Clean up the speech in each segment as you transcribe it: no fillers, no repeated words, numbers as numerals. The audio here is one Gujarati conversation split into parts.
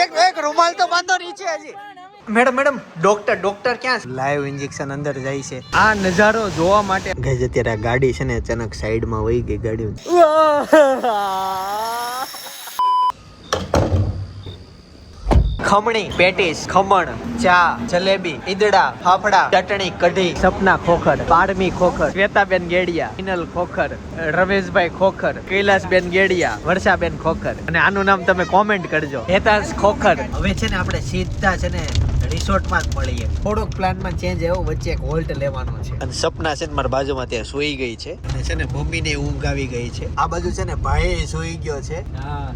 એક રૂમાલ તો બાંધો નીચે હજી. મેડમ ડોક્ટર ક્યાં છે? લાઈવ ઇન્જેક્શન અંદર જાય છે. આ નજારો જોવા માટે ગાઈસ અત્યારે આ ગાડી છે ને અચાનક સાઈડમાં વહી ગઈ ગાડી. ખમણી, પેટીસ, ખમણ, ચા, જલેબી, ઈદડા, ફાફડા, ચટણી, કઢી, સપના ખોખર, પારમી ખોખર, શ્વેતાબેન ગેડિયા, હિનલ ખોખર, રમેશભાઈ ખોખર, કૈલાસબેન ગેડિયા, વર્ષાબેન ખોખર. અને આનું નામ તમે કોમેન્ટ કરજો, હેતાંશ ખોખર. હવે છે ને આપણે સીધા છે ને રિસોર્ટમાં જ મળીએ. થોડોક પ્લાનમાં ચેન્જ આવ્યો, વચ્ચે એક હોલ્ટ લેવાનો છે. અને સપના છે ને મારા બાજુમાં ત્યાં સુઈ ગઈ છે અને છે ને મમ્મીને ઊંઘ આવી ગઈ છે. આ બાજુ છે ને ભાઈ સુઈ ગયો છે. હા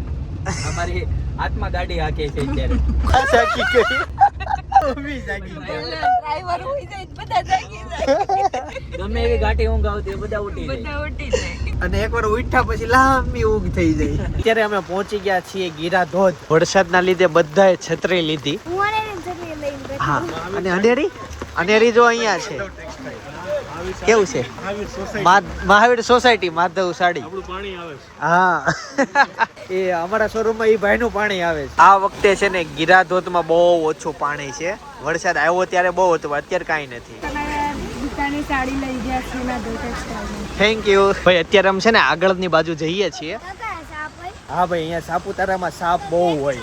અમારી હાથમાં ગાડી હાકે છે અત્યારે. જાગી ગઈ. મમ્મી જાગી ગઈ. ડ્રાઈવર હોઈ જાય બધા જાગી જાય. ગમે એવી ગાડી ઊંઘ આવતી બધા ઉઠી જાય. અને એકવાર ઉઠ્યા પછી લાંબી ઊંઘ થઈ જાય. અત્યારે અમે પહોંચી ગયા છીએ ગીરા ધોધ. વરસાદના લીધે બધાએ છત્રી લીધી. હા અને અનેરી જો અહીંયા છે. કેવું છે? મહાવીર સોસાયટી માધવ સાડી. હા એ અમારા શોરૂમમાં એ ભાઈનું પાણી આવે છે. આ વખતે છે ને ગીરા ધોધમાં બહુ ઓછું પાણી છે. વરસાદ આવ્યો ત્યારે બહુ હતું, અત્યારે કાંઈ નથી. સાડી લઈ ગયા છે ના ધોધ ટેક્સટાઇલ. થેન્ક યુ ભાઈ. અત્યારે અમે છે ને આગળની બાજુ જઈએ છીએ. હા ભાઈ અહીંયા સાપુતારામાં સાપ બહુ હોય.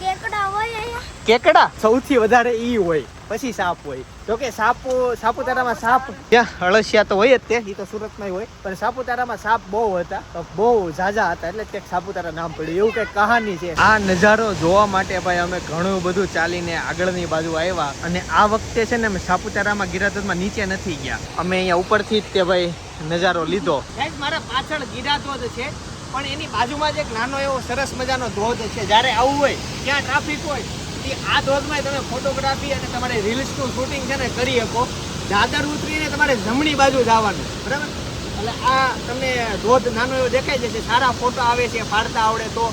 કેકડા સૌથી વધારે ઈ હોય, પછી સાપ હોય. જોકે સાપુતારામાં સાપ ત્યાં અળસિયા તો હોય જ તે, ઈ તો સુરતમાં હોય, પણ સાપુતારામાં સાપ બહુ હતા, બહુ ઝાઝા હતા, એટલે કંઈક સાપુતારા નામ પડ્યું. એવું કંઈક કહાની છે. આ નજારો જોવા માટે ભાઈ અમે ઘણું બધું ચાલીને આગળની બાજુ આવ્યા. અને આ વખતે છે ને અમે સાપુતારામાં ગિરાધોધમાં નીચે નથી ગયા, અમે અહીંયા ઉપરથી જ તે ભાઈ નજારો લીધો. મારા પાછળ ગિરાધોધ છે, પણ એની બાજુમાં જ એક નાનો એવો સરસ મજાનો ધોધ છે. જ્યારે આવું હોય ત્યાં ટ્રાફિક હોય, આ ધોધમાં તમે ફોટોગ્રાફી અને તમારે રીલ્સનું શૂટિંગ છે ને કરી શકો. દાદર ઉતરીને તમારે જમણી બાજુ જવાનું, બરાબર? એટલે આ તમને ધોધ નાનો એવો દેખાય જશે. સારા ફોટો આવે છે, પાડતા આવડે તો,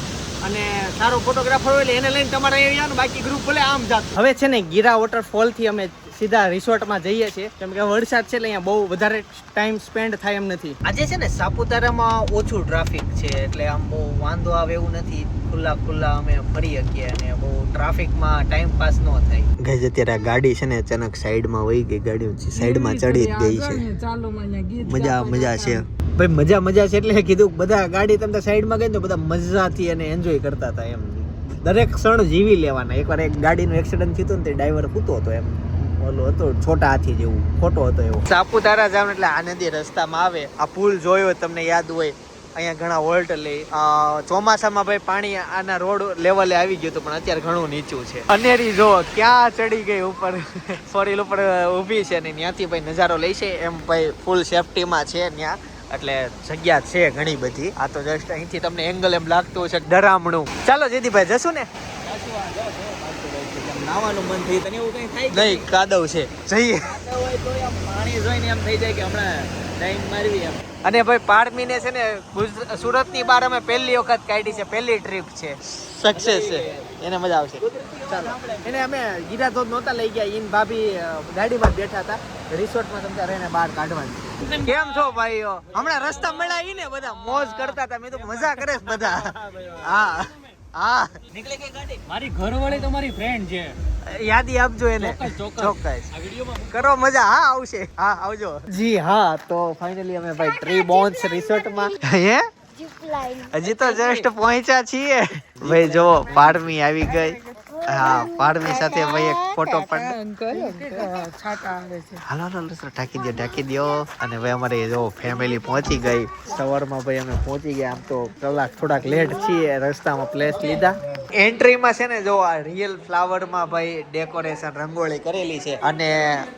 અને સારો ફોટોગ્રાફર હોય એટલે એને લઈને તમારે અહીંયા બાકી ગ્રુપ ભલે આમ જાત. હવે છે ને ગીરા વોટરફોલ થી અમે સીધા રિસોર્ટમાં જઈએ છીએ, કેમ કે વરસાદ છે એટલે અહીંયા બહુ વધારે ટાઈમ સ્પેન્ડ થાય એમ નથી. આજે છે ને સાપુતારામાં ઓછું ટ્રાફિક છે, એટલે આમ બહુ વાંધો આવે એવું નથી. ખુલ્લા અમે ફરી શકીએ અને બહુ ટ્રાફિકમાં ટાઈમ પાસ ન થાય. ગાઈસ અત્યારે આ ગાડી છે ને અચાનક સાઈડમાં વહી ગઈ. ગાડી સાઈડમાં ચડી ગઈ છે. મજા છે ભાઈ, મજા છે. એટલે કીધું બધા ગાડી તમને સાઈડમાં ગઈ તો બધા મજાથી અને એન્જોય કરતા હતા. એમ દરેક ક્ષણ જીવી લેવાના. એકવાર એક ગાડીનું એક્સિડન્ટ થયું ને તે ડ્રાઈવર સૂતો હતો, એમ ઓલો હતો છોટા હાથી જેવું, ખોટો હતો એવો. સાપુતારા જાવ એટલે આ નદી રસ્તામાં આવે. આ પુલ જોયો તમને યાદ હોય, અહીંયા ઘણા વોલ્ટ લઈ. ચોમાસામાં ભાઈ પાણી આના રોડ લેવલે આવી ગયું હતું, પણ અત્યારે ઘણું નીચું છે. અનેરી જો ક્યાં ચડી ગઈ ઉપર, ફોર ઉપર ઊભી છે ને ત્યાંથી ભાઈ નજારો લઈ છે. એમ ભાઈ ફૂલ સેફટીમાં છે ત્યાં, એટલે જગ્યા છે ઘણી બધી. આ તો જસ્ટ અહીંથી તમને એંગલ એમ લાગતું છે ડરામણું. ચાલો જેદીભાઈ જશું ને? નાવાનું મન થઈ તને એવું કઈ થાય નહીં, કાદવ છે, જઈએ. પાણી જોઈને એમ થઈ જાય કે હમણાં ટાઈમ મારવી એમ. અને ભાઈ પારમીને છે ને સુરતની બહાર અમે પહેલી વખત કાઢી છે, પહેલી ટ્રીપ છે, સક્સેસ છે, એને મજા આવશે. ચાલો એને અમે ગીરાધોધ નહોતા લઈ ગયા, ઈન ભાભી ગાડીમાં બેઠા હતા, રિસોર્ટમાં તમને રહીને બહાર કાઢવાની. કેમ છો ભાઈઓ? હમણાં રસ્તા મળ્યા ઈ ને બધા મોજ કરતા હતા. મેં તો મજા કરે બધા. હા હા નીકળે કે ગાડી મારી ઘરવાળી તમારી ફ્રેન્ડ છે, યાદી આપજો એને. ચોક્કસ આ વિડિયોમાં કરો મજા. હા આવશે, હા આવજો. જી હા, તો ફાઇનલી અમે ભાઈ ટ્રી બોન્સ રિસોર્ટમાં હે હજી તો જસ્ટ પહોંચ્યા છીએ ભાઈ. જો પારમી આવી ગઈ. હા પારમી સાથે ભાઈ એક ફોટો પણ હાલો ઢાંકી દો. અને ભાઈ અમારે જો ફેમિલી પહોંચી ગઈ. સવારમાં ભાઈ અમે પહોંચી ગયા. આમ તો કલાક થોડાક લેટ છીએ, રસ્તામાં પ્લેસ લીધા. એન્ટ્રીમાં છે ને જો આ રિયલ ફ્લાવરમાં ભાઈ ડેકોરેશન રંગોળી કરેલી છે. અને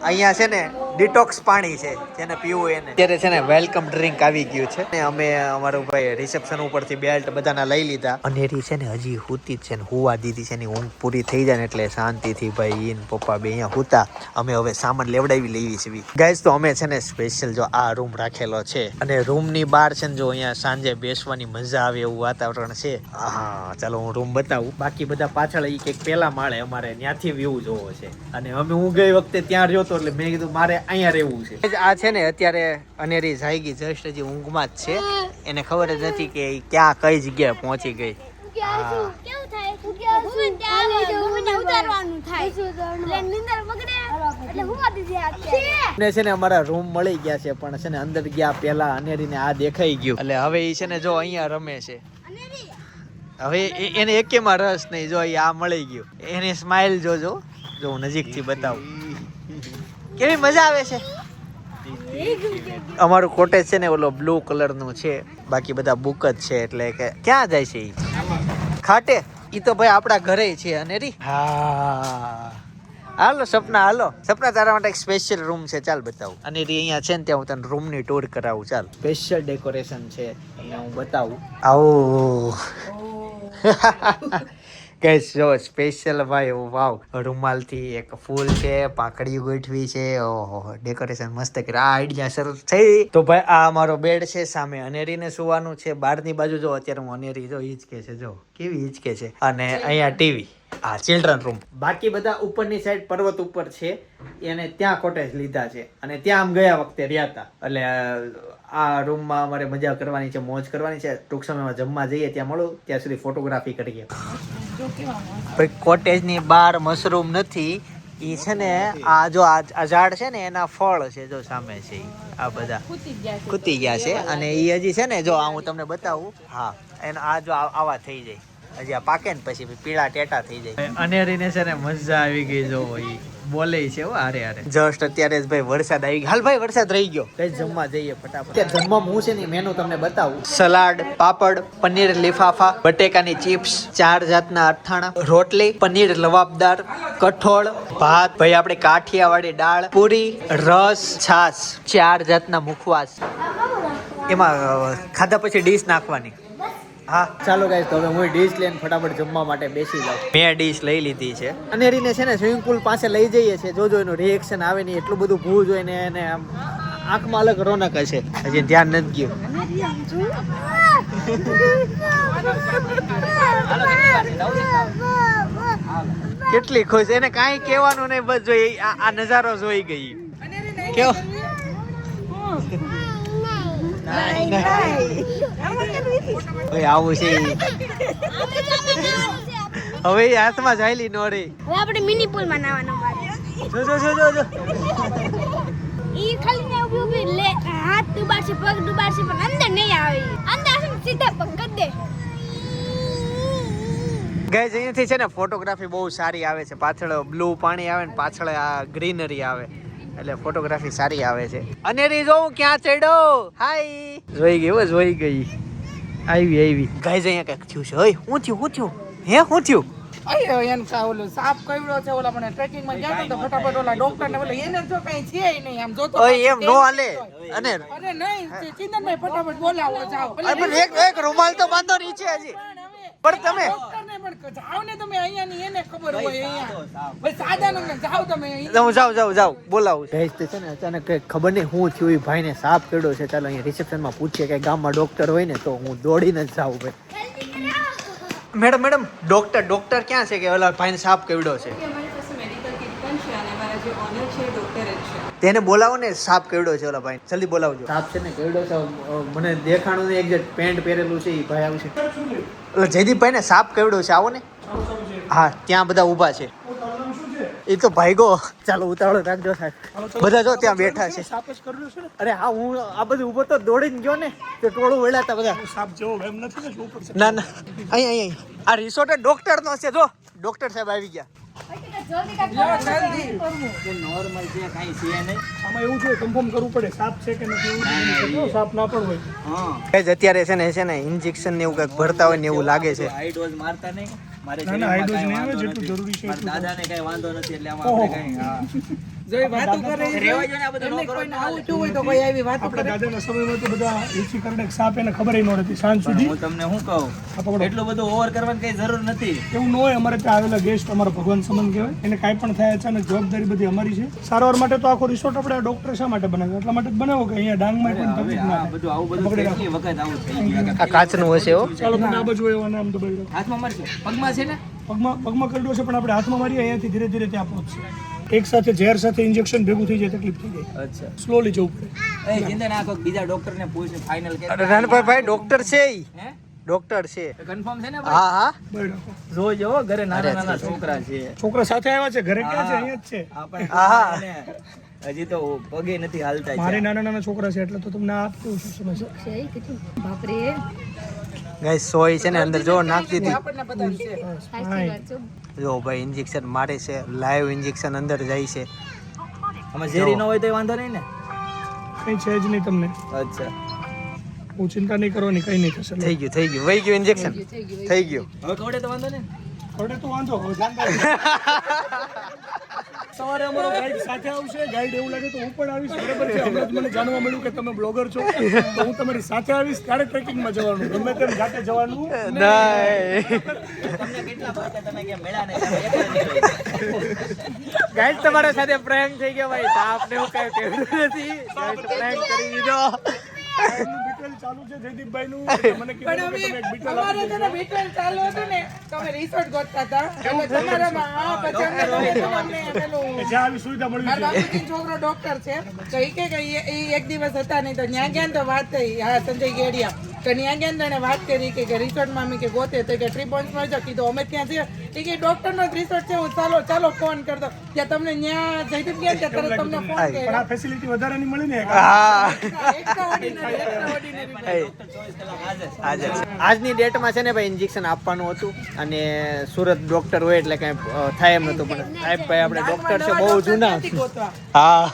અહીંયા છે ને ડિટોક્સ પાણી છે, જેને પીવું એને. અત્યારે છે ને વેલકમ ડ્રિંક આવી ગયું છે ને અમે અમારું ભાઈ રિસેપ્શન ઉપરથી બેલ્ટ બધાના લઈ લીધા. અને એ છે ને હજી હુતી જ છે ને હુવા દીધી છે. એની ઊંઘ પૂરી થઈ જાય ને એટલે શાંતિથી ભાઈ ઈન પપ્પા બે અહીંયા હુતા. અમે હવે સામાન લેવડાવી લેવી છે ગાઈસ. તો અમે છે ને સ્પેશિયલ જો આ રૂમ રાખેલો છે, અને રૂમની બહાર છે ને જો અહીંયા સાંજે બેસવાની મજા આવે એવું વાતાવરણ છે. હા ચાલો હું રૂમ બતાવું. બાકી બધા પાછળ એ કંઈક પેલા માળે અમારે ત્યાંથી વ્યૂ જોવો છે. અને અમે હું ગઈ વખતે ત્યાં રહ્યો હતો, એટલે મેં કીધું મારે અહીંયા રહેવું છે. આ છે ને અત્યારે અનેરી જાગી જસ્ટ હજી ઊંઘમાં જ છે. એને ખબર જ નથી કે ક્યાં કઈ જગ્યાએ પહોંચી ગઈ. ને છે ને અમારા રૂમ મળી ગયા છે પણ છે ને અંદર ગયા પેલા અનેરીને આ દેખાઈ ગયું એટલે હવે એ છે ને જો અહીંયા રમે છે હવે એને એકેમાં રસ નહીં જો આ મળી ગયું એની સ્માઈલ જોજો જો હું નજીકથી બતાવું કેવી મજા આવે છે અમારું કોટેજ છે ને ઓલો બ્લુ કલર નું છે બાકી બધા બુક જ છે એટલે કે ક્યાં જાય છે ઈ ખાટે ઈ તો ભાઈ આપણા ઘરે છે અનેરી હા હાલો સપના તારા માટે એક સ્પેશિયલ રૂમ છે ચાલ બતાવું અનેરી અહીંયા છે ને ત્યાં હું તને રૂમ ની ટૂર કરાવું ચાલ સ્પેશિયલ ડેકોરેશન છે એટલે હું બતાવું આવો કઈ જો સ્પેશિયલ ભાઈ વાવ રૂમાલથી એક ફૂલ છે પાકડી ગોઠવી છે ઓહો ડેકોરેશન મસ્ત કર્યું આ આઈડિયા સરસ થઈ તો ભાઈ આ અમારો બેડ છે સામે અનેરીને સુવાનું છે બહારની બાજુ જો અત્યારે હું અનેરી જો હિંચકે છે જો કેવી હિંચકે છે અને અહીંયા ટીવી આ ચિલ્ડ્રન રૂમ બાકી બધા ઉપરની સાઈડ પર્વત ઉપર છે એને ત્યાં કોટેજ લીધા છે અને ત્યાં આમ ગયા વખતે રહ્યા હતા એટલે આ રૂમમાં અમારે મજા કરવાની છે મોજ કરવાની છે ટૂંક સમયમાં જમવા જઈએ ત્યાં મળું ત્યાં સુધી ફોટોગ્રાફી કરીએ ભાઈ કોટેજની બહાર મશરૂમ નથી ઈ છે ને આ જો આ ઝાડ છે ને એના ફળ છે જો સામે છે ઈ આ બધા કૂતી ગયા છે અને ઈ હજી છે ને જો આ હું તમને બતાવું હા એના આ જો આવા થઈ જાય હજી આ પાકે ને પછી પીળા ટેટા થઈ જાય અનેરીને છે ને મજા આવી ગઈ જો ઈ બોલે છે અરે જસ્ટ અત્યારે જ ભાઈ વરસાદ આવી ગયો હાલ ભાઈ વરસાદ રહી ગયો કઈ જમવા જઈએ ફટાફટ ત્યાં જમવામાં હું છે ને મેનુ તમને બતાવું સલાડ પાપડ પનીર લીફાફા બટેકાની ચિપ્સ 4 જાતના અથાણા રોટલી પનીર લવાબદાર કઠોળ ભાત ભાઈ આપણે કાઠિયાવાડી દાળ પૂરી રસ છાશ 4 જાતના મુખવાસ એમાં ખાધા પછી ડીશ નાખવાની હા ચાલો ગાઈસ તો હવે હું ડીશ લઈને ફટાફટ જમવા માટે બેસી જાઉં મેં ડીશ લઈ લીધી છે અનેરીને છે ને સ્વિમિંગ પુલ પાસે લઈ જઈએ છે જોજો એનું રિએક્શન આવે ને એટલું બધું ભૂ જોઈને એને આમ આંખમાં અલગ રોનક હશે હજી ધ્યાન નથી ગયું કેટલી ખુશ એને કાંઈ કહેવાનું નહીં બસ જોઈ આ નજારો જોઈ ગઈ કેવો આવું છે હવે હાથમાં જાયલી નો રે હવે આપણે મિની પુલ માં નાવાનું જો ઈ ખાલી ને ઉભી લે હાથ ડુબાડશે પગ ડુબાડશે પણ અંદર નહીં આવે અંદર આવીને સીધા પગ કરી દે ગાઈસ અહીંયાથી છે ને ફોટોગ્રાફી બહુ સારી આવે છે પાછળ બ્લુ પાણી આવે ને પાછળ આ ગ્રીનરી આવે એટલે ફોટોગ્રાફી સારી આવે છે અનેરી જો ક્યાં ચડ્યો હાય જોઈ ગઈ આવી ગાઈસ અહીંયા કઈક થયું છે ઓય હું થયું હે હું થયું અરે એન ઓલો સાપ કઈડો છે ઓલા મને ટ્રેકિંગ માં ગયા તો ફટાફટ ઓલા ડોક્ટર ને બોલે એને જો કઈ છે નહીં આમ જોતો ઓય એમ નો હાલે અને અરે નહીં ચિંતનભાઈ ફટાફટ બોલાવો જાઓ પણ એક રૂમાલ તો બાંધો નીચે હજી પણ તમે ડોક્ટર ને પણ જાઓ ને તમે અહીંયા ની એને ખબર હોય અહીંયા ભાઈ સાદા ને જાઓ તમે જાઓ બોલાવું ગાઈસ તે છે ને અચાનક કઈ ખબર નહીં હું થયું ઈ ભાઈને સાપ કર્યો છે ચાલો અહીંયા રિસેપ્શન માં પૂછીએ કે ગામમાં ડોક્ટર હોય ને તો હું દોડીને જ જાઉં ભાઈ મેડમ ડોક્ટર ક્યાં છે કે ઓલા ભાઈને સાપ કર્યો છે તેને બોલાવો ને સાપ કેવડો છે ઓલા ભાઈ જલ્દી બોલાવજો સાપ છે ને કેવડો છે મને દેખાણું ને એક્ઝેક્ટ પેન્ટ પહેરેલું છે ઈ ભાઈ આવશે એટલે જયદીપભાઈ ને સાપ કેવડો છે આવો ને હા ત્યાં બધા ઊભા છે એ તો ભાઈગો ચાલો ઉતાવળો રાખજો સાહેબ બધા જો ત્યાં બેઠા છે સાપ જ કર્યો છે અરે હા હું આ બધું ઊભો તો દોડીને ગયો ને તો ટોળું વેળાતા બધા સાપ જેવો એમ નથી ને ઉપર ના અહીં આ રિસોર્ટ ડોક્ટર નો છે જો ડોક્ટર સાહેબ આવી ગયા નોર્મલ છે કાઈ છે નહીં આમાં એવું છે કન્ફર્મ કરવું પડે સાપ છે કે નથી સાપ ના પણ હોય હા અત્યારે છે ને ઇન્જેક્શન ને એવું કંઈક ભરતા હોય ને એવું લાગે છે હાઈ ડોઝ મારતા નહીં મારે જેટલું જરૂરી છે દાદાને કઈ વાંધો નથી એટલે આમાં આપણે કઈ હા જોઈ વાતો કરે રેવા જો ને આ બધું એમને કોઈને આવું થયું હોય તો કોઈ આવી વાતો કરે દાદાના સમયમાં તો બધા એસી કરડે સાપ એને ખબર ન હતી સાંજ સુધી હું તમને શું કહું એટલું બધું ઓવર કરવાની કઈ જરૂર નથી એવું ન હોય અમારે ત્યાં આવેલા ગેસ્ટ અમારા ભગવાન સંબંધ કહેવાય એને કાંઈ પણ થાય અચાનક જવાબદારી બધી અમારી છે સારવાર માટે તો આખો રિસોર્ટ આપણે ડોક્ટર શા માટે બનાવ્યો એટલા માટે જ બનાવો કે અહીંયા ડાંગમાં પણ તકલીફ ના બધું આવું બધું કેટલી વખત આવું થઈ ગયું આ કાચનું હશે હો ચાલો આ બાજુ એવા આમ તો ભાઈ હાથમાં મારશે પગમાં છે ને પગમાં કરડો છે પણ આપણે હાથમાં મારીએ અહીંયાથી ધીરે ધીરે ત્યાં પહોંચશે એક સાથે ઝેર સાથે ઇન્જેક્શન ભેગું થઈ જાય તકલીફ થઈ જાય અચ્છા સ્લોલી જવું પડે એ ચિંતા ના કોઈ બીજા ડોક્ટર ને પૂછ ફાઇનલ કે રાનભાઈ ડોક્ટર છે ઈ હે ડોક્ટર છે. કન્ફર્મ છે ને હા હા બરાબર રાખો. જોજો હો, ઘરે નાના અરે, નાના છે. છોકરા છે. છોકરા સાથે આવ્યા છે ઘરે ક્યાં છે અહીંયા જ છે આપણે આહા. એને હજી તો પગે નથી હાલતા મારી નાના નાના છોકરા છે એટલે તો તમને આપતું છું સમજ બાપરે ગાઈસ સોય છે ને અંદર જો નાખી દીધી. આપણને બધા છે સાચી વાત છે જો ભાઈ ઇન્જેક્શન મારે છે, લાઈવ ઇન્જેક્શન અંદર જાય છે. આમાં ઝેરી ન હોય તો વાંધો નહીં ને. કઈ છે જ નહીં તમને અચ્છા, હું ચિંતા નહીં કરવાની કઈ નહીં થશે થઈ ગયું વહી ગયું ઇન્જેક્શન થઈ ગયું. હવે કવડે તો વાંધો નહીં. હવે તો વાંધો હવે ધ્યાન રાખજો. સવારે અમારો ગાઈડ સાથે આવશે. ગાઈડ એવું લાગે તો હું પણ આવીશ. બરાબર છે. હમણાં જ મને જાણવા મળ્યું કે તમે બ્લોગર છો તો હું તમારી સાથે આવીશ. ત્યારે ટ્રેકિંગમાં જવાનું, ગમે તેમ જાતે જવાનું નહીં તમને કેટલા પૈસા તમે કેમ મળ્યા ને તમે એકલા નીકળી. ગાઈસ તમારા સાથે પ્રેન્ક થઈ ગયો ભાઈ. સાપને હું કઈ કહેતું નથી. ગાઈસ પ્રેન્ક કરી દીધો. એમનું બીટલ ચાલુ છે જયદીપભાઈનું. એટલે મને કીધું કે તમે એક બીટલ અમારે છે ને બીટલ ચાલુ હતું ને તો અમે રિસોર્ટ ગોતતા હતા એટલે તમારામાં આ પછી અમને તમે અમને પેલું જ્યાં આવી સુવિધા મળી મારા છે. બાપુજીનો છોકરો ડોક્ટર છે તો ઈ કે ઈ એક દિવસ હતા નહીં તો ન્યા ગયા ને તો વાત થઈ હા સંજય ગેડિયા તો ન્યા ગયા ને તો એને વાત કરી કે રિસોર્ટમાં અમે કે ગોતે તો કે 3 પોઈન્ટ્સમાં જ કીધું અમે ત્યાં છે એ કે ડોક્ટરનો જ રિસોર્ટ છે હું ચાલો ફોન કરતો ત્યાં તમને ન્યા જયદીપ ગયા ને ત્યાં તરત તમને ફોન પણ કર્યો આ ફેસિલિટી વધારાની મળી ને હા extraordinary. હાજર છે. આજની ડેટમાં છે ને ભાઈ ઇન્જેક્શન આપવાનું હતું અને સુરત ડોક્ટર હોય એટલે કઈ થાય એમ નતું પણ સાહેબ ભાઈ આપણે ડોક્ટર છે બહુ જૂના. નથી ગોતવા. હા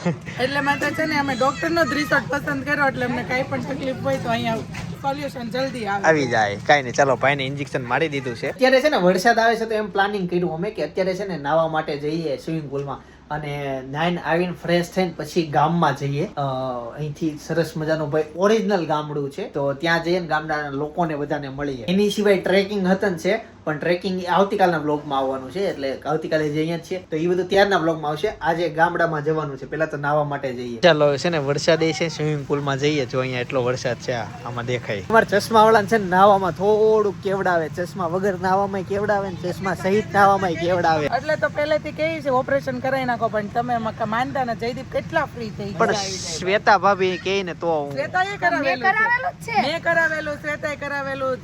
એટલે માટે છે ને અમે ડોક્ટરનો જ રિસોર્ટ પસંદ કર્યો એટલે અમને કાંઈ પણ તકલીફ હોય તો અહીંયા સોલ્યુશન જલ્દી આવે આવી જાય કાઈ નહીં. ચાલો ભાઈને ઇન્જેક્શન મારી દીધું છે. અત્યારે છે ને વરસાદ આવે છે તો એમ પ્લાનિંગ કર્યું અમે કે અત્યારે છે ને નાવા માટે જઈએ સ્વિમિંગ પુલમાં અને નાઈન આવીને ફ્રેશ થઈને પછી ગામમાં જઈએ. અહીંથી સરસ મજાનું ભાઈ ઓરિજિનલ ગામડું છે તો ત્યાં જઈએ ને ગામડાના લોકોને બધાને મળીએ. એની સિવાય ટ્રેકિંગ હતન છે પણ ટ્રેકિંગ આવતીકાલના બ્લોગમાં આવવાનું છે એટલે આવતીકાલે જે અહીંયા જ છે તો એ બધું ત્યારના બ્લોગમાં આવશે. આજે ગામડામાં જવાનું છે, પેલા તો નાવા માટે જઈએ. ચાલો છે ને વરસાદ છે સ્વિમિંગ પુલમાં જઈએ. જો અહીંયા એટલો વરસાદ છે આમાં દેખાય. અમારા ચશ્મા વાળા છે ને નાવામાં થોડુંક કેવડાવે, ચશ્મા વગર નાવામાં કેવડાવે ને ચશ્મા સહિત નાવામાં કેવડાવે. એટલે તો પહેલેથી કહી છે ઓપરેશન કરાવી નાખો પણ તમે માનતા ને જયદીપ કેટલા ફ્રી થઈ પણ ગયા શ્વેતા ભાભી કહે ને તો હું શ્વેતાએ કરાવેલું છે મેં કરાવેલું શ્વેતાએ કરાવેલું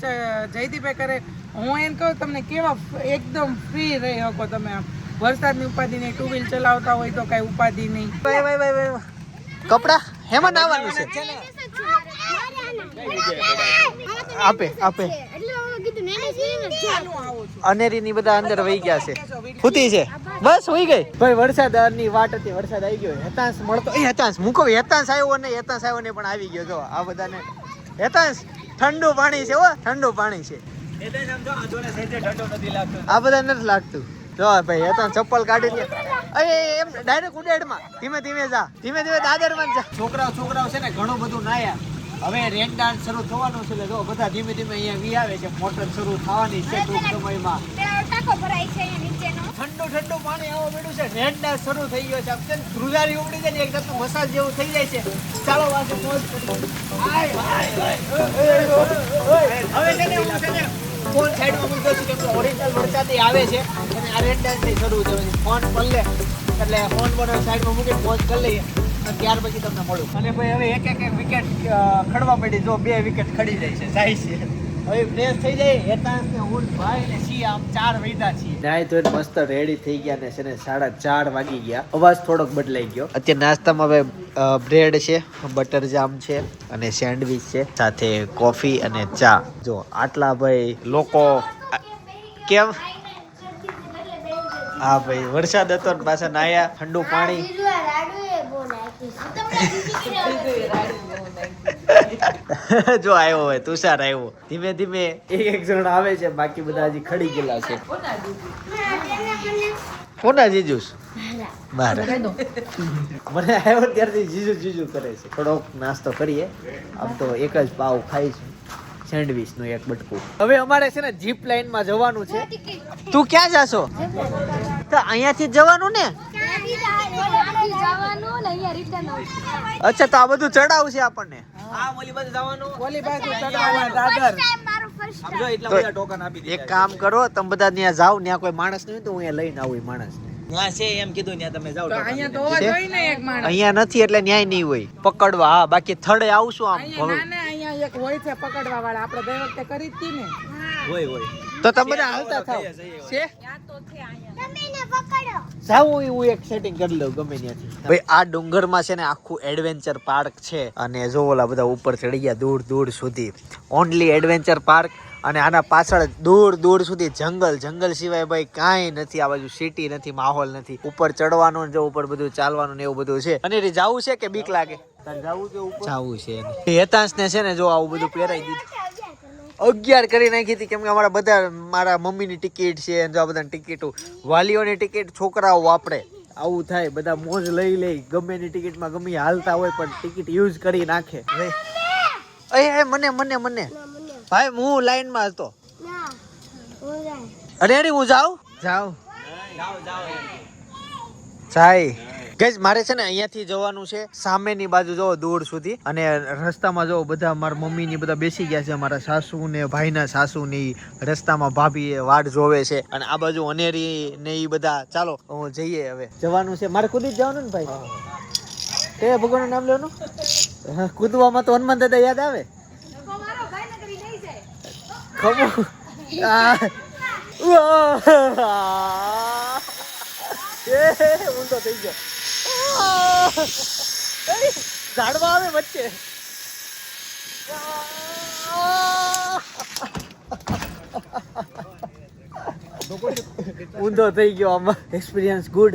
જયદીપે કરે હું એમ કહું તમને કેવા એકદમ ફ્રી રહી શકો તમે આમ વરસાદની ઉપાધિ નહીં, 2 વ્હીલ ચલાવતા હોય તો કઈ ઉપાધિ નહીં. કપડા હેમાં નાવાનું છે આપે અનેરી ની બધા અંદર વહી ગયા છે. ફૂતી છે બસ હોઈ ગઈ ભાઈ. વરસાદ ની વાટ હતી, વરસાદ આવી ગયો. હેતાંશ મળતો હેતાંશ મૂકો હેતાંશ આવ્યો ને હેતાંશ આવ્યો ને પણ આવી ગયો. જો આ બધાને હેતાંશ ઠંડુ પાણી છે હો, ઠંડુ પાણી છે. આ બધા નથી લાગતું. જો ભાઈ હેતાંશ ચપ્પલ કાઢી લે. અરે એમ ડાયરેક્ટ ઉડાડમાં ધીમે ધીમે જા, ધીમે ધીમે દાદરમાં જા. છોકરાઓ છે ને ઘણું બધું નાયા. હવે રેન ડાન્સ શરૂ થવાનું છે એટલે જો બધા ધીમે ધીમે અહીંયા વી આવે છે. મોટર શરૂ થવાની છે ટૂંક સમયમાં. ઠંડુ પાણી આવવા મળ્યું છે. રેન ડાન્સ શરૂ થઈ ગયો છે. અક્ષર ધ્રુજારી ઉમડી જાય ને એક જાતનું મસાજ જેવું થઈ જાય છે. ચાલો વાસે મોજ કરીએ. હવે છે ને હું છે ને ફોન સાઈડમાં મૂકી દઉં છું કેમ કે ઓરિજિનલ વરસાદ આવે છે અને આ રેન ડાન્સ શરૂ થયો છે. ફોન પલ્લે એટલે ફોન પર સાઈડમાં મૂકીને મોજ કરી લઈએ અને ત્યાર પછી તમને મળું. અને ભાઈ હવે એક વિકેટ ખડવા પડી. જો 2 વિકેટ ખડી જાય છે જાય છે. હવે ફ્રેશ થઈ જાય. હેતાંશ ને હું ભાઈ ને છીએ આમ 4 વૈદા છીએ. નાય તો મસ્ત રેડી થઈ ગયા ને છે ને 4:30 વાગી ગયા. અવાજ થોડોક બદલાઈ ગયો. અત્યારે નાસ્તામાં હવે બ્રેડ છે, બટર જામ છે અને સેન્ડવિચ છે સાથે કોફી અને ચા. જો આટલા ભાઈ લોકો કેમ હા ભાઈ વરસાદ હતો ને પાછા નાયા ઠંડુ પાણી. જો આવ્યો હોય તુષાર આવ્યો. ધીમે ધીમે એક જણ આવે છે, બાકી બધા હજી ખડી ગયેલા છે. કોના જીજુસ મારા મને આવ્યો ત્યારથી જીજુ કરે છે. થોડોક નાસ્તો કરીએ. આમ તો એક જ પાવ ખાઈશું સેન્ડવિચ નું એક બટકું. હવે અમારે છે ને જીપ લાઈન માં જવાનું છે. તું ક્યાં જાશો? તો અહીંયાથી જ જવાનું ને. અચ્છા તો આ બધું ચડાવ છે આપણને. એક કામ કરો તમે બધા ત્યાં જાવ. ત્યાં કોઈ માણસ નહીં તો હું અહીંયા લઈને આવું માણસ ને. ત્યાં છે એમ કીધું ત્યાં તમે જાઓ. અહીંયા તો હોવા જોઈએ ને એક માણસ. અહીંયા નથી એટલે ન્યાય નહીં હોય પકડવા. હા બાકી થડે આવશું આમ અહીંયા ના અહીંયા એક હોય છે પકડવા વાળા, આપણે ગઈ વખતે કરી જ હતી ને. હોય તો તમે બધા હાલતા થાવ છે તમે એને પકડો. જાવું એવું એક સેટિંગ કરી લઉં ગમે ત્યાંથી. ભાઈ આ ડુંગરમાં છે ને આખું એડવેન્ચર પાર્ક છે અને જો ઓલા બધા ઉપર ચડી ગયા દૂર દૂર સુધી. ઓનલી એડવેન્ચર પાર્ક અને આના પાછળ દૂર દૂર સુધી જંગલ સિવાય ભાઈ કાંઈ નથી. આ બાજુ સિટી નથી, માહોલ નથી. ઉપર ચડવાનું ને જો ઉપર બધું ચાલવાનું ને એવું બધું છે. અને એ જાવું છે કે બીક લાગે? જાવું છે. હેતાંશ ને છે ને જો આવું બધું પહેરાઈ દીધું. 11 કરી નાખી હતી કેમ કે અમારા બધા મારા મમ્મીની ટિકિટ છે જો આ બધાની ટિકિટો, વાલીઓની ટિકિટ, છોકરાઓ વાપરે. આવું થાય, બધા મોજ લઈ લે ગમે ની ટિકિટમાં ગમે હાલતા હોય પણ ટિકિટ યુઝ કરી નાખે. મને ભાઈ હું લાઈન માં હતો. ના હું જાય. અરે હું જાઉં જાય. ગઈસ મારે છે ને અહીંયાથી જવાનું છે સામેની બાજુ જો દૂર સુધી. અને રસ્તામાં જો બધા મારા મમ્મી ની બધા બેસી ગયા છે, મારા સાસુ ને ભાઈના સાસુ ની રસ્તામાં ભાભી વાટ જોવે છે. અને આ બાજુ અનેરી ને ઈ બધા. ચાલો જઈએ, હવે જવાનું છે. મારે કૂદી જ જવાનું ને ભાઈ. તે ભગવાન નું નામ લેવાનું. કૂદવામાં તો હનુમાન દાદા યાદ આવે. ઊંધો થઈ ગયો. ઝાડવા આવે વચ્ચે. ઊંધો થઈ ગયો. આમાં એક્સપિરિયન્સ ગુડ.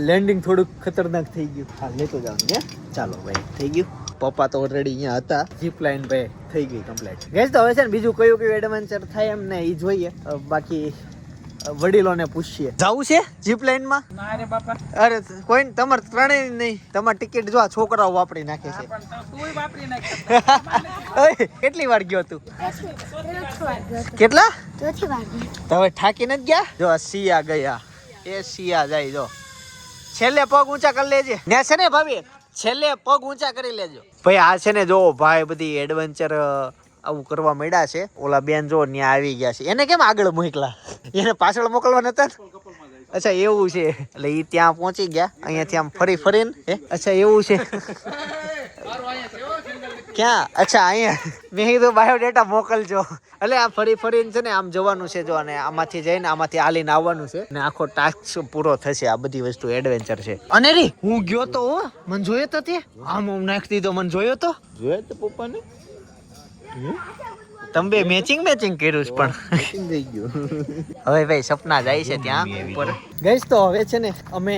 લેન્ડિંગ થોડુંક ખતરનાક થઈ ગયું. હા લેતો જાવ ને. ચાલો ભાઈ થઈ ગયું. પપ્પા તો ઓલરેડી અહીંયા હતા. જીપ લાઈન ભાઈ થઈ ગઈ કમ્પ્લીટ. ગેસ તો હવે છે ને બીજું કયું એડવેન્ચર થાય એમ ને એ જોઈએ. બાકી વડીલોને પૂછીએ. જાવું છે જીપ લાઈન માં? ના રે બાપા. અરે કોઈ તમારે ત્રણેય નહીં. તમારી ટિકિટ જો આ છોકરાઓ વાપરી નાખે છે. તું વાપરી નાખ. કેટલી વાર ગયો તું? કેટલા? ચોથી વાર ગઈ. તો હવે થાકી નથી ગયા? જો આ સિયા ગયા. એ સિયા જાય જો. છેલ્લે પગ ઊંચા કરી લેજે. ને છે ને ભાભી છેલ્લે પગ ઊંચા કરી લેજો. ભાઈ આ છે ને જો ભાઈ બધી એડવેન્ચર આવું કરવા માંડ્યા છે. ઓલા બેન જો ત્યાં આવી ગયા છે. એને કેમ આગળ મોકલા? એને પાછળ મોકલવા નતા? અચ્છા એવું છે. એટલે ઈ ત્યાં પહોંચી ગયા. અહીંયાથી આમ ફરીને અચ્છા એવું છે. ક્યાં? અચ્છા અહીંયા. મેં કીધું બાયોડેટા મોકલજો. એટલે આ ફરીને છે ને આમ જવાનું છે જો. અને આમાંથી જઈને આમાંથી આલીને આવવાનું છે ને આખો ટાસ્ક પૂરો થશે. આ બધી વસ્તુ એડવેન્ચર છે. અને રી હું ગયો તો મને જોયો તો તે આમ નાખી દીધો. મને જોયો તો પપ્પાને. તમે બે મેચિંગ કર્યું છે પણ હવે ભાઈ સપના જાય છે ત્યાં ઉપર. ગઈશ તો હવે છે ને અમે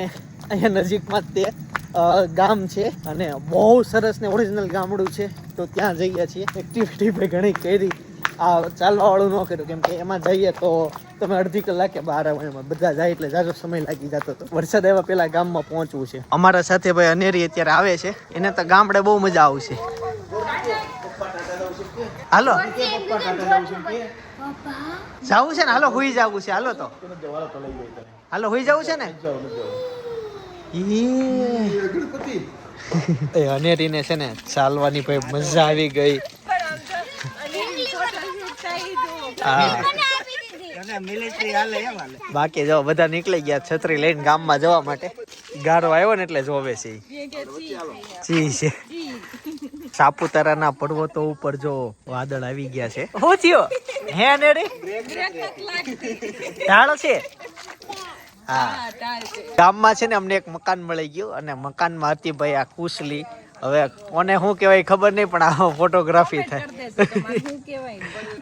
અહીંયા નજીકમાં જ તે ગામ છે અને બહુ સરસ ને ઓરિજિનલ ગામડું છે. તો ત્યાં જઈએ છીએ. એક્ટિવિટી ભાઈ ઘણી કરી. આ ચાલવા વાળું ન કર્યું કેમ કે એમાં જઈએ તો તમે અડધી કલાકે બહાર આવો. એમાં બધા જાય એટલે જાજો સમય લાગી જતો હતો. વરસાદ આવ્યા પેલા ગામમાં પહોંચવું છે. અમારા સાથે ભાઈ અનેરી અત્યારે આવે છે. એને તો ગામડે બહુ મજા આવશે. હાલો જાવું છે ને? હાલો હુઈ જવું છે. હાલો તો હાલો હુઈ જવું છે ને? એ અનેરીને છે ને ચાલવાની ભાઈ મજા આવી ગઈ. બાકી જો બધા નીકળી ગયા છત્રી લઈને ગામમાં જવા માટે. ગારો આવ્યો ને એટલે જોવે છે. જી છે. સાપુતારાના પર્વતો ઉપર જો વાદળ આવી ગયા છે. શું થયો હે નેડી? ઢાળ છે. હા ગામમાં છે ને અમને એક મકાન મળી ગયું અને મકાનમાં હતી ભાઈ આ કુશલી. હવે કોને શું કહેવાય ખબર નહીં પણ આ ફોટોગ્રાફી થાય.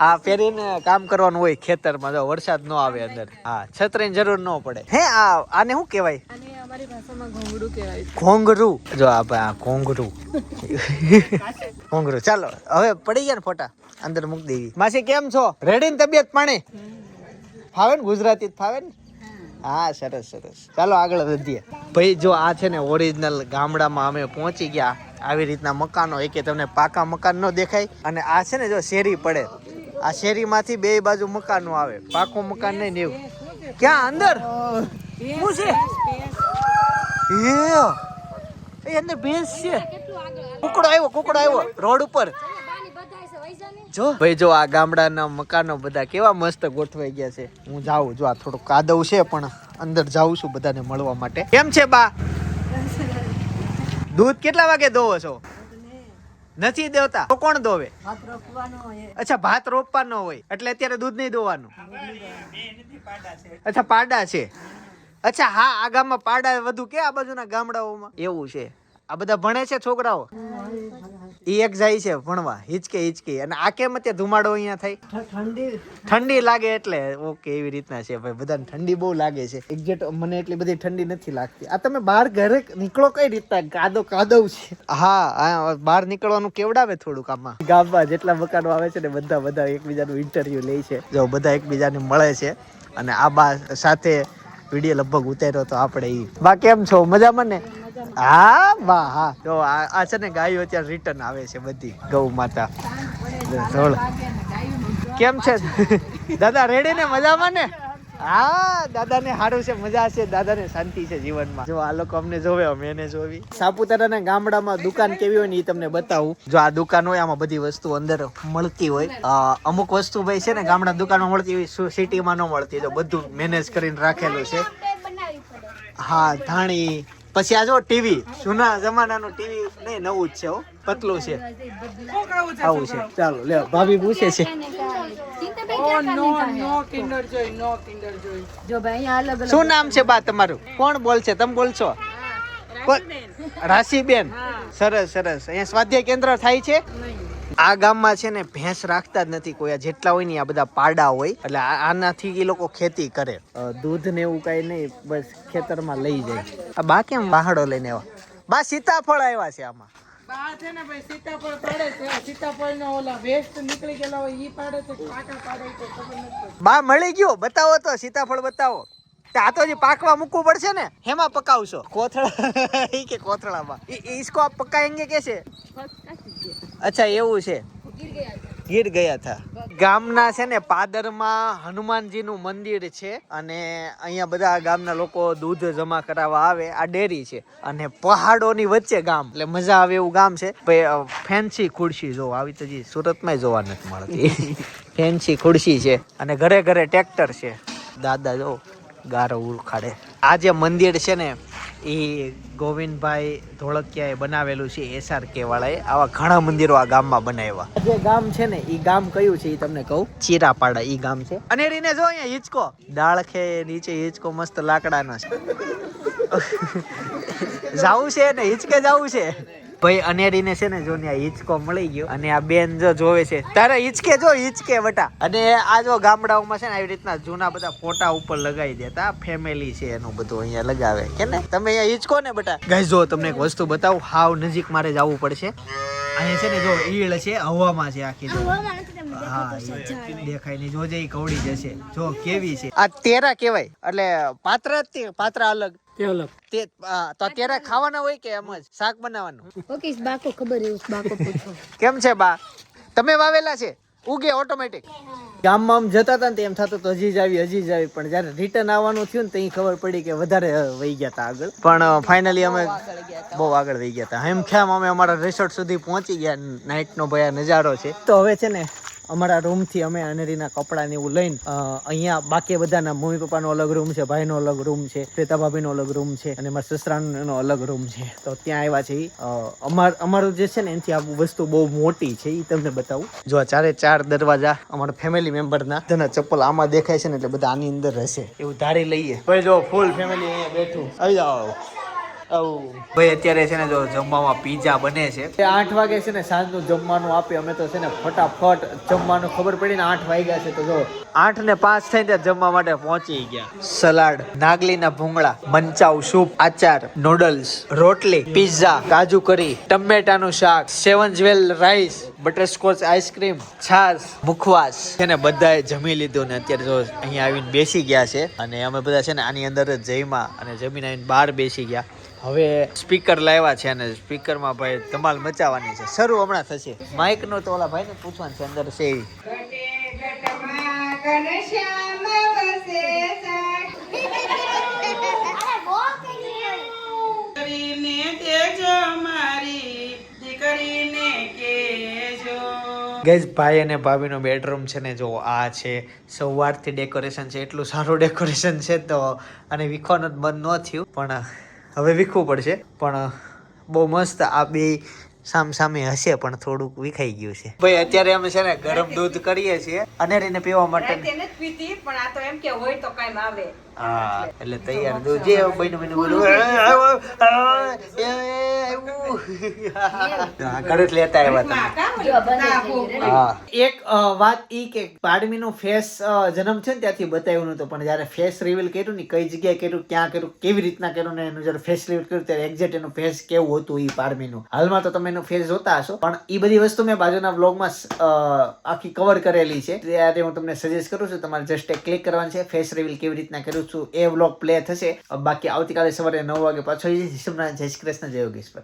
આ પહેરીને કામ કરવાનું હોય ખેતરમાં. જો વરસાદ ન આવે અંદર. હા છત્રીની જરૂર ન પડે. હે આને શું કહેવાય? અમારી ભાષામાં ઘોંઘડું કહેવાય. ઘોંઘરું. જો આ ઘોંઘરું. ઘોંઘરું. ચાલો હવે પડી ગયા ને ફોટા અંદર મૂકી દેવી. માસી કેમ છો? રેડી ને તબિયત પાણી? ફાવે ને? ગુજરાતી જ ફાવે ને? હા સરસ. ચાલો આગળ વધીએ. ભાઈ જો આ છે ને ઓરિજિનલ ગામડામાં અમે પહોંચી ગયા. આવી રીતના મકાનો. એકે તમને પાકા મકાન ન દેખાય. અને આ છે ને જો શેરી પડે. આ શેરીમાંથી બે બાજુ મકાનો આવે. પાકું મકાન નહીં એવું. ક્યાં અંદર શું છે? એ અંદર ભેંસ છે. કુકડો આવ્યો રોડ ઉપર. જો ભાઈ જો આ ગામડાના મકાનો બધા કેવા મસ્ત ગોઠવાઈ ગયા છે. હું જાઉં જો આ થોડું કાદવ છે પણ અંદર જાઉં છું બધાને મળવા માટે. કેમ છે બા? દૂધ કેટલા વાગે દોવો છો? નથી દેવતા તો કોણ દોવે? અચ્છા ભાત રોપવાનો હોય એટલે અત્યારે દૂધ નહીં દોવાનું. અચ્છા પાડા છે. અચ્છા હા આ ગામમાં પાડા વધુ કે આ બાજુના ગામડાઓમાં એવું છે. આ બધા ભણે છે છોકરાઓ? ઈ એક જાય છે ભણવા હિચકે અને આ કેમ અત્યારે ધુમાડો અહીંયા થાય? ઠંડી લાગે એટલે. ઓકે એવી રીતના છે ભાઈ, બધાને ઠંડી બહુ લાગે છે. એક્ઝેક્ટ મને એટલી બધી ઠંડી નથી લાગતી. આ તમે બહાર ઘરે નીકળો કઈ રીતના? કાદવ છે. હા બહાર નીકળવાનું કેવડાવે થોડુંક. આમાં ગામમાં જેટલા મકાનો આવે છે ને બધા એકબીજાનું ઇન્ટરવ્યુ લે છે. જો બધા એકબીજાને મળે છે અને આ બા સાથે વિડીયો લગભગ ઉતાર્યો તો આપણે. ઈ બા કેમ છો? મજામાં ને? હા બા હા. તો આ છે ને ગાયો અત્યારે રિટર્ન આવે છે બધી ગૌ માતા. કેમ છે દાદા? રેડી ને? મજામાં ને? હા દાદાને સારું છે, મજા છે, દાદાને શાંતિ છે જીવનમાં. જો આ લોકો અમને જોવે, અમે એને જોવી. સાપુતારાના ગામડામાં દુકાન કેવી હોય ને એ તમને બતાવું. જો આ દુકાન હોય આમાં બધી વસ્તુ અંદર મળતી હોય. અમુક વસ્તુ ભાઈ છે ને ગામડા દુકાનમાં મળતી હોય, સિટીમાં ન મળતી. જો બધું મેનેજ કરીને રાખેલું છે. હા ધાણી. પછી આ જો ટીવી, જૂના જમાનાનું ટીવી નહીં, નવું જ છે હો, પતલું છે. આવું છે. ચાલો લે ભાભી પૂછે છે. શું નામ છે બા તમારું? કોણ બોલશે? તમે બોલશો? રાશીબેન. સરસ સરસ. અહીંયા સ્વાધ્યાય કેન્દ્ર થાય છે? આ ગામમાં છે ને ભેંસ રાખતા જ નથી કોઈ. જેટલા હોય ને આ બધા પાડા હોય એટલે આનાથી એ લોકો ખેતી કરે. દૂધ ને એવું કઈ નહીં, બસ ખેતરમાં લઈ જાય. આ બા કેમ પહાડો લઈને આવ્યા? બા સીતાફળ આવ્યા છે આમાં. બા છે ને ભાઈ સીતાફળ પાડે છે. સીતાફળ નો ઓલા વેસ્ટ નીકળી ગયેલા હોય ઈ પાડે છે, પાકા પાડે છે, ખબર નથી. બા મળી ગયો, બતાવો તો સીતાફળ બતાવો. આ તો જે પાકવા મૂકવું પડશે ને, હેમાં પકાવશો? કોથળા કે કોથળામાં? इसको आप पकाएंगे कैसे? અચ્છા એવું છે. ગીર ગયા હતા. ગામના છે ને પાદરમાં હનુમાનજીનું મંદિર છે અને અહીંયા બધા ગામના લોકો દૂધ જમા કરાવવા આવે. આ ડેરી છે અને પહાડોની વચ્ચે ગામ એટલે મજા આવે એવું ગામ છે. ફેન્સી ખુરશી જો આવી તો સુરતમાં જોવા નથી મળતી. ફેન્સી ખુરશી છે અને ઘરે ઘરે ટ્રેક્ટર છે. દાદા જો ગારો ઉખાડે. આ જે મંદિર છે ને એ ગોવિંદભાઈ ધોળકિયાએ બનાવેલું છે. SRK વાળાએ આવા ઘણા મંદિરો આ ગામમાં બનાવ્યા. જે ગામ છે ને એ ગામ કયું છે એ તમને કહું. ચીરાપાડા ઈ ગામ છે. અને રીને જો અહીંયા હિંચકો ડાળખે નીચે હિંચકો મસ્ત લાકડાનો છે. જાવું છે ને હિંચકે જાવું છે ભાઈ. અનેરીને છે ને જો ત્યાં હિંચકો મળી ગયો અને આ બેન જો જોવે છે તારે હિંચકે જો હિંચકે બટા. અને આ જો ગામડાઓમાં છે ને આવી રીતના જૂના બધા ફોટા ઉપર લગાવી દેતા. ફેમિલી છે એનું બધું અહીંયા લગાવે કે ને. તમે અહીંયા હિંચકો ને બટા. ગાઈસ જો તમને એક વસ્તુ બતાવું. હાવ નજીક મારે જવું પડશે. અહીંયા છે ને જો ઈળ છે, હવામાં છે આખી. હા દેખાય નહીં. જોજે ઈ કવડી જશે. જો કેવી છે. આ તેરા કહેવાય એટલે પાત્રા અલગ તે તો અત્યારે ખાવાના હોય કે એમ જ શાક બનાવવાનું? ઓકે બાકો ખબર એવું બાકો પૂછો. કેમ છે બા? તમે વાવેલા છે? ઉગે ઓટોમેટિક? ગામમાં આમ જતા હતા ને એમ થતું તો હજી જ આવી પણ જયારે રિટર્ન આવવાનું થયું ને તો ખબર પડી કે વધારે વહી ગયા હતા આગળ. પણ ફાઇનલી અમે બહુ આગળ વહી ગયા હતા. એમ ખ્યામ અમે અમારા રિસોર્ટ સુધી પહોંચી ગયા. નાઇટ નો ભાઈ નજારો છે. તો હવે છે ને અમારા રૂમ થી અમે અનેરીના કપડા ને એવું લઈને અહીંયા બાકી બધાના મમ્મી પપ્પાનો અલગ રૂમ છે, ભાઈનો અલગ રૂમ છે, શ્વેતા ભાભીનો અલગ રૂમ છે અને મારા સસરાનો અલગ રૂમ છે. તો ત્યાં આવ્યા છે. અમારું જે છે ને એનાથી આ વસ્તુ બહુ મોટી છે એ તમને બતાવું. જો આ 4 દરવાજા અમારા ફેમિલી મેમ્બરના. તેના ચપ્પલ આમાં દેખાય છે ને એટલે બધા આની અંદર રહેશે એવું ધારી લઈએ. ભાઈ જો ફૂલ ફેમિલી અહીંયા બેઠું. આવી જાઓ. ભાઈ અત્યારે છે ને જો જમવામાં પીઝા બને છે. 8 વાગે છે ને સાંજનું જમવાનું આપે. અમે તો છે ને ફટાફટ જમવાનું ખબર પડી ને 8 વાગ્યા છે તો જો 8:05 થઈને ત્યાં જમવા માટે પહોંચી ગયા. સલાડ, નાગલીના ભૂંગળા, મંચાવ સૂપ, આચાર, નૂડલ્સ, રોટલી, પીઝા, કાજુ કરી, ટમેટાનું શાક, સેવન રાઈસ, બટરસ્કોચ આઈસ્ક્રીમ, છાશ, મુખવાસ છે ને બધાએ જમી લીધું ને અત્યારે જો અહીંયા આવીને બેસી ગયા છે. અને અમે બધા છે ને આની અંદર જ જમ્યા અને જમીને આવીને બહાર બેસી ગયા. હવે સ્પીકર લાવ્યા છે અને સ્પીકરમાં ભાઈ ધમાલ મચાવવાની છે. શરૂ હમણાં થશે. માઇક નો તો ઓલા ભાઈ ને પૂછવાનું છે અંદર છે એ. ગઈઝ ભાઈ અને ભાભીનો બેડરૂમ છે ને જો આ છે. સવારથી ડેકોરેશન છે, એટલું સારું ડેકોરેશન છે તો અને વિખવાનું બંધ ન થયું પણ હવે વીખવું પડશે. પણ બહુ મસ્ત. આ બે સામે હશે પણ થોડુંક વિખાઈ ગયું છે ભાઈ અત્યારે અમે છે ને ગરમ દૂધ કરીએ છીએ અનેરીને પીવા માટે તેને જ પીતી પણ આ તો એમ કે હોય તો કાંઈ આવે હા એટલે તૈયાર દૂધ જે બન્યું બોલું ઘરે જ લેતા આવ્યા તમે હા એક વાત ઈ કે પાડમીનો ફેસ જન્મ છે ને ત્યાંથી બતાવ્યું નતું પણ જયારે ફેસ રિવીલ કર્યું ને કઈ જગ્યાએ કર્યું ક્યાં કર્યું કેવી રીતના કર્યું ને એનું જયારે ફેસ રિવીલ કર્યું ત્યારે એક્ઝેક્ટ એનું ફેસ કેવું હતું ઈ પાડમીનું હાલમાં તો તમે એનું ફેસ જોતા હશો પણ ઈ બધી વસ્તુ મેં બાજુના બ્લોગમાં આખી કવર કરેલી છે ત્યારે હું તમને સજેસ્ટ કરું છું તમારે જસ્ટ એક ક્લિક કરવાનું છે ફેસ રિવીલ કેવી રીતના કર્યું છું એ વ્લોગ પ્લે થશે બાકી આવતીકાલે સવારે 9 વાગે પાછો જય શ્રી કૃષ્ણ જય યોગેશ્વર